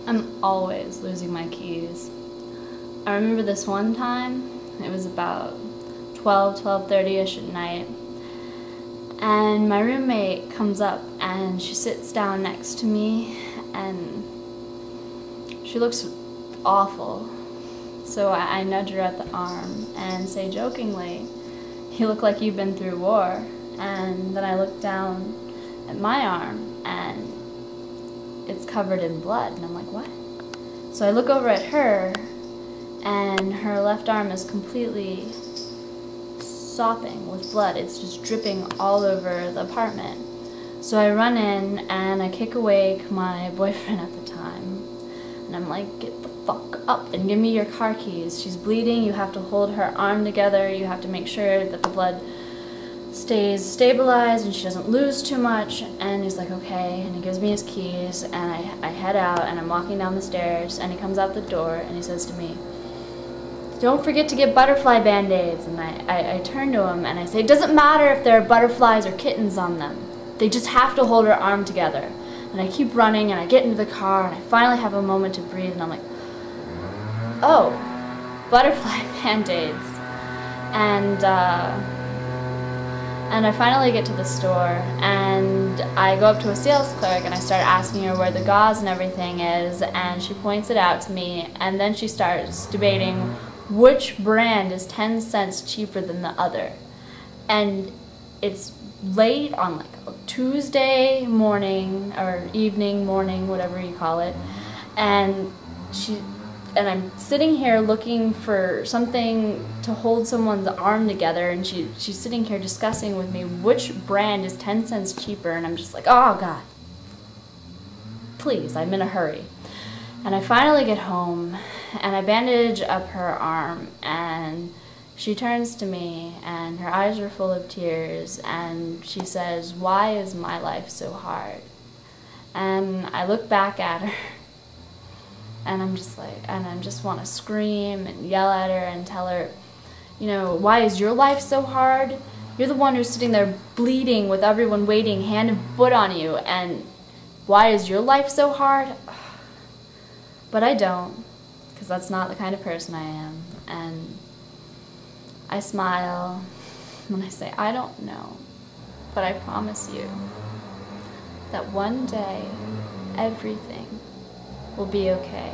I'm always losing my keys. I remember this one time, it was about 12:30ish at night, and my roommate comes up and she sits down next to me and she looks awful. So I nudge her at the arm and say jokingly, "You look like you've been through war." And then I look down at my arm and it's covered in blood, and I'm like, what? So I look over at her and her left arm is completely sopping with blood. It's just dripping all over the apartment. So I run in and I kick awake my boyfriend at the time, and I'm like, get the fuck up and give me your car keys. She's bleeding, you have to hold her arm together, you have to make sure that the blood stays stabilized and she doesn't lose too much. And he's like, okay, and he gives me his keys, and I head out and I'm walking down the stairs, and he comes out the door and he says to me, "Don't forget to get butterfly band-aids." And I turn to him and I say, "It doesn't matter if there are butterflies or kittens on them. They just have to hold her arm together." And I keep running and I get into the car and I finally have a moment to breathe, and I'm like, oh, butterfly band-aids. And I finally get to the store and I go up to a sales clerk and I start asking her where the gauze and everything is, and she points it out to me, and then she starts debating which brand is 10 cents cheaper than the other. And it's late on like a Tuesday morning or evening, morning, whatever you call it, and I'm sitting here looking for something to hold someone's arm together, and she's sitting here discussing with me which brand is 10 cents cheaper, and I'm just like, oh God, please, I'm in a hurry. And I finally get home and I bandage up her arm, and she turns to me and her eyes are full of tears and she says, "Why is my life so hard?" And I look back at her and I'm just like, and I just want to scream and yell at her and tell her, you know, why is your life so hard? You're the one who's sitting there bleeding with everyone waiting hand and foot on you, and why is your life so hard? But I don't, because that's not the kind of person I am. And I smile and I say, I don't know, but I promise you that one day everything will be okay.